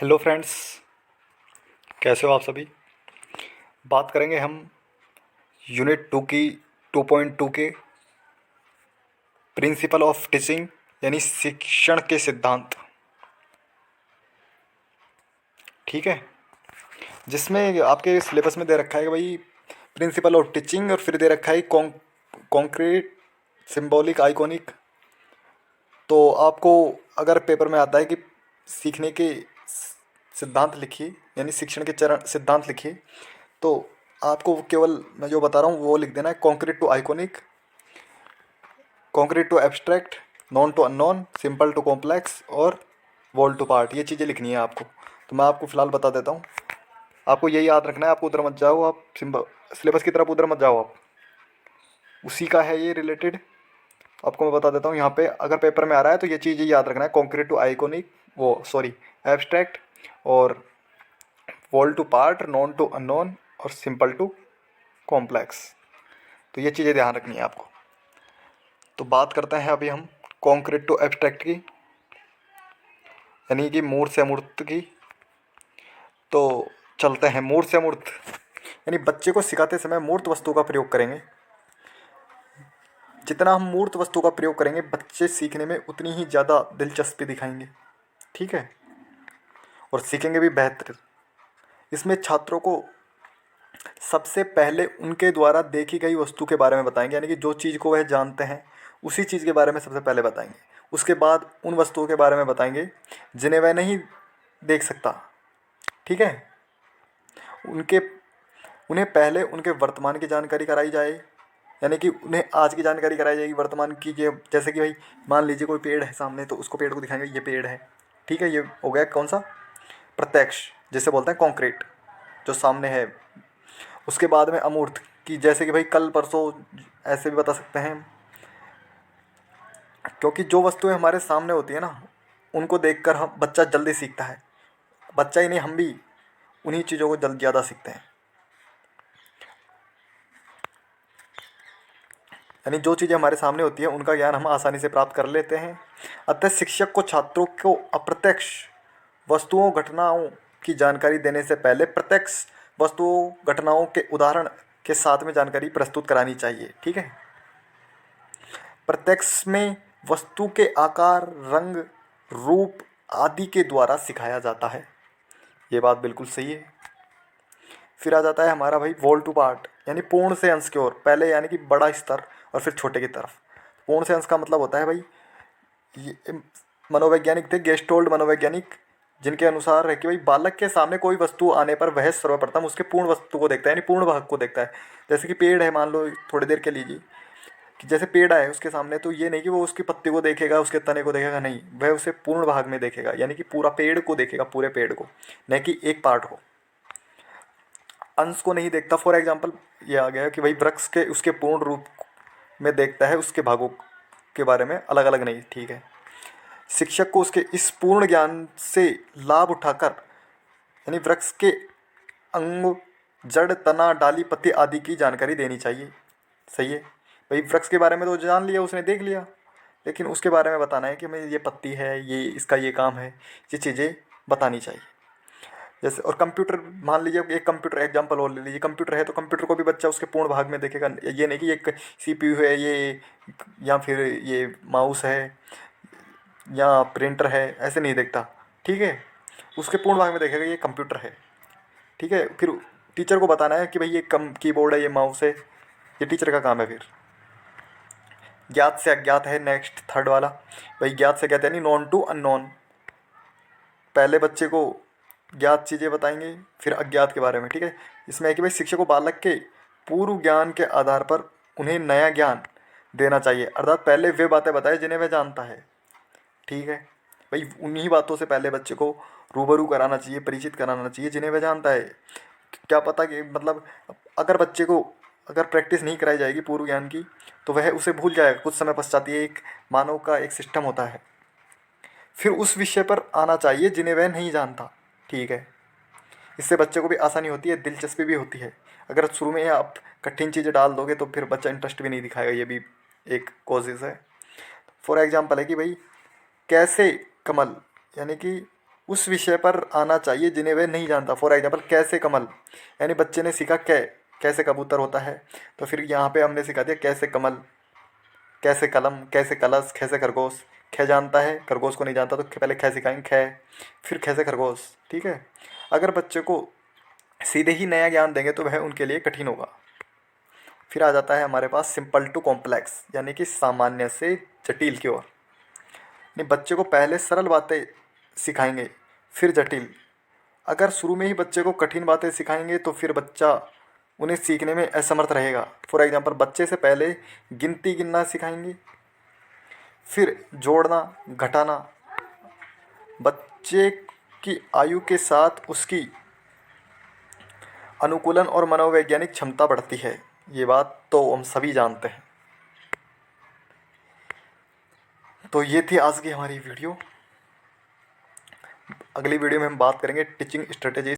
Hello friends, कैसे हो आप सभी। बात करेंगे हम यूनिट 2 की 2.2 के प्रिंसिपल ऑफ टीचिंग यानी शिक्षण के सिद्धांत। ठीक है, जिसमें आपके सिलेबस में दे रखा है कि भाई प्रिंसिपल ऑफ टीचिंग, और फिर दे रखा है कॉन्क्रीट, सिंबॉलिक, आइकॉनिक। तो आपको अगर पेपर में आता है कि सीखने के सिद्धांत लिखिए यानी शिक्षण के चरण सिद्धांत लिखिए, तो आपको केवल मैं जो बता रहा हूँ वो लिख देना है: concrete to iconic, concrete to abstract, known to unknown, simple to complex और वॉल टू पार्ट। ये चीज़ें लिखनी है आपको। तो मैं आपको फ़िलहाल बता देता हूँ। आपको यही याद रखना है, आपको उधर मत जाओ, आप सिलेबस की तरफ उधर मत जाओ आप। उसी का है ये रिलेटेड। आपको मैं बता देता हूँ यहाँ पे, अगर पेपर में आ रहा है तो ये चीज़ याद रखना है: कॉन्क्रीट टू आइकॉनिक, वो सॉरी एब्स्ट्रैक्ट, और whole to part, known to unknown और सिंपल टू कॉम्प्लेक्स। तो ये चीज़ें ध्यान रखनी है आपको। तो बात करते हैं अभी हम कॉन्क्रीट टू एब्स्ट्रैक्ट की, यानी कि मूर्त से अमूर्त की। तो चलते हैं मूर्त से अमूर्त, यानी बच्चे को सिखाते समय मूर्त वस्तु का प्रयोग करेंगे। जितना हम मूर्त वस्तु का प्रयोग करेंगे, बच्चे सीखने में उतनी ही ज़्यादा दिलचस्पी दिखाएंगे। ठीक है, और सीखेंगे भी बेहतर। इसमें छात्रों को सबसे पहले उनके द्वारा देखी गई वस्तु के बारे में बताएंगे, यानी कि जो चीज़ को वह जानते हैं उसी चीज़ के बारे में सबसे पहले बताएंगे। उसके बाद उन वस्तुओं के बारे में बताएंगे जिन्हें वह नहीं देख सकता। ठीक है, उनके उन्हें पहले उनके वर्तमान की जानकारी कराई जाए, यानी कि उन्हें आज की जानकारी कराई जाएगी वर्तमान की। ये जैसे कि भाई मान लीजिए कोई पेड़ है सामने, तो उसको पेड़ को दिखाएंगे ये पेड़ है। ठीक है, ये हो गया कौन सा, प्रत्यक्ष, जिसे बोलते हैं कॉन्क्रीट, जो सामने है। उसके बाद में अमूर्त की, जैसे कि भाई कल परसों, ऐसे भी बता सकते हैं। क्योंकि जो वस्तुएं हमारे सामने होती है ना, उनको देखकर हम बच्चा जल्दी सीखता है। बच्चा ही नहीं, हम भी उन्हीं चीज़ों को जल्द ज़्यादा सीखते हैं। यानी जो चीज़ें हमारे सामने होती हैं उनका ज्ञान हम आसानी से प्राप्त कर लेते हैं। अतः शिक्षक को छात्रों को अप्रत्यक्ष वस्तुओं घटनाओं की जानकारी देने से पहले प्रत्यक्ष वस्तुओं घटनाओं के उदाहरण के साथ में जानकारी प्रस्तुत करानी चाहिए। ठीक है, प्रत्यक्ष में वस्तु के आकार, रंग, रूप आदि के द्वारा सिखाया जाता है। ये बात बिल्कुल सही है। फिर आ जाता है हमारा भाई वॉल टू पार्ट, यानी पूर्ण से अंश की ओर। पहले यानी कि बड़ा स्तर और फिर छोटे की तरफ। पूर्ण से अंश का मतलब होता है भाई, ये मनोवैज्ञानिक थे, गेस्टोल्ड मनोवैज्ञानिक, जिनके अनुसार है कि भाई बालक के सामने कोई वस्तु आने पर वह सर्वप्रथम उसके पूर्ण वस्तु को देखता है, यानी पूर्ण भाग को देखता है। जैसे कि पेड़ है, मान लो थोड़ी देर के लीजिए कि जैसे पेड़ आए उसके सामने, तो ये नहीं कि वो उसकी पत्ती को देखेगा, उसके तने को देखेगा, नहीं, वह उसे पूर्ण भाग में देखेगा, यानी कि पूरा पेड़ को देखेगा, पूरे पेड़ को, न कि एक पार्ट को, अंश को नहीं देखता। फॉर एग्जाम्पल ये आ गया कि भाई वृक्ष के उसके पूर्ण रूप में देखता है, उसके भागों के बारे में अलग अलग नहीं। ठीक है, शिक्षक को उसके इस पूर्ण ज्ञान से लाभ उठाकर, यानी वृक्ष के अंग, जड़, तना, डाली, पत्ती आदि की जानकारी देनी चाहिए। सही है भाई, वृक्ष के बारे में तो जान लिया उसने, देख लिया, लेकिन उसके बारे में बताना है कि भाई ये पत्ती है, ये इसका ये काम है, ये चीज़ें बतानी चाहिए। जैसे और कंप्यूटर, मान लीजिए एक कंप्यूटर एग्जांपल और ले लीजिए। कंप्यूटर है तो कंप्यूटर को भी बच्चा उसके पूर्ण भाग में देखेगा। ये नहीं कि एक सीपीयू है ये, या फिर ये माउस है या प्रिंटर है, ऐसे नहीं देखता। ठीक है, उसके पूर्ण भाग में देखेगा ये कंप्यूटर है। ठीक है, फिर टीचर को बताना है कि भाई ये कम कीबोर्ड है, ये माउस है, ये टीचर का काम है। फिर ज्ञात से अज्ञात है नेक्स्ट, थर्ड वाला। भाई ज्ञात से ज्ञात यानी नॉन टू अननोन। पहले बच्चे को ज्ञात चीज़ें बताएंगे, फिर अज्ञात के बारे में। ठीक है, इसमें है कि भाई शिक्षक को बालक के पूर्व ज्ञान के आधार पर उन्हें नया ज्ञान देना चाहिए, अर्थात पहले वे बातें बताए जिन्हें वह जानता है। ठीक है भाई, उन्हीं बातों से पहले बच्चे को रूबरू कराना चाहिए, परिचित कराना चाहिए जिन्हें वह जानता है। क्या पता कि मतलब अगर बच्चे को अगर प्रैक्टिस नहीं कराई जाएगी पूर्व ज्ञान की, तो वह उसे भूल जाएगा कुछ समय पश्चात। ये एक मानव का एक सिस्टम होता है। फिर उस विषय पर आना चाहिए जिन्हें वह नहीं जानता। ठीक है, इससे बच्चे को भी आसानी होती है, दिलचस्पी भी होती है। अगर शुरू में आप कठिन चीज़ें डाल दोगे तो फिर बच्चा इंटरेस्ट भी नहीं दिखाएगा, ये भी एक कॉजेज़ है। फॉर एग्जाम्पल है कि भाई कैसे कमल, यानी कि उस विषय पर आना चाहिए जिन्हें वह नहीं जानता। फॉर एग्जाम्पल कैसे कमल, यानी बच्चे ने सीखा कैसे कबूतर होता है, तो फिर यहाँ पे हमने सिखा दिया कैसे कमल, कैसे कलम, कैसे कलश, कैसे खरगोश। ख जानता है, खरगोश को नहीं जानता, तो पहले ख सिखाएंगे ख, फिर कैसे खरगोश। ठीक है। अगर बच्चे को सीधे ही नया ज्ञान देंगे तो वह उनके लिए कठिन होगा। फिर आ जाता है हमारे पास सिंपल टू कॉम्प्लेक्स, यानी कि सामान्य से जटिल की ओर। नहीं, बच्चे को पहले सरल बातें सिखाएंगे फिर जटिल। अगर शुरू में ही बच्चे को कठिन बातें सिखाएंगे तो फिर बच्चा उन्हें सीखने में असमर्थ रहेगा। फॉर एग्जाम्पल बच्चे से पहले गिनती गिनना सिखाएंगे, फिर जोड़ना घटाना। बच्चे की आयु के साथ उसकी अनुकूलन और मनोवैज्ञानिक क्षमता बढ़ती है, ये बात तो हम सभी जानते हैं। तो ये थी आज की हमारी वीडियो। अगली वीडियो में हम बात करेंगे टीचिंग स्ट्रेटेजी।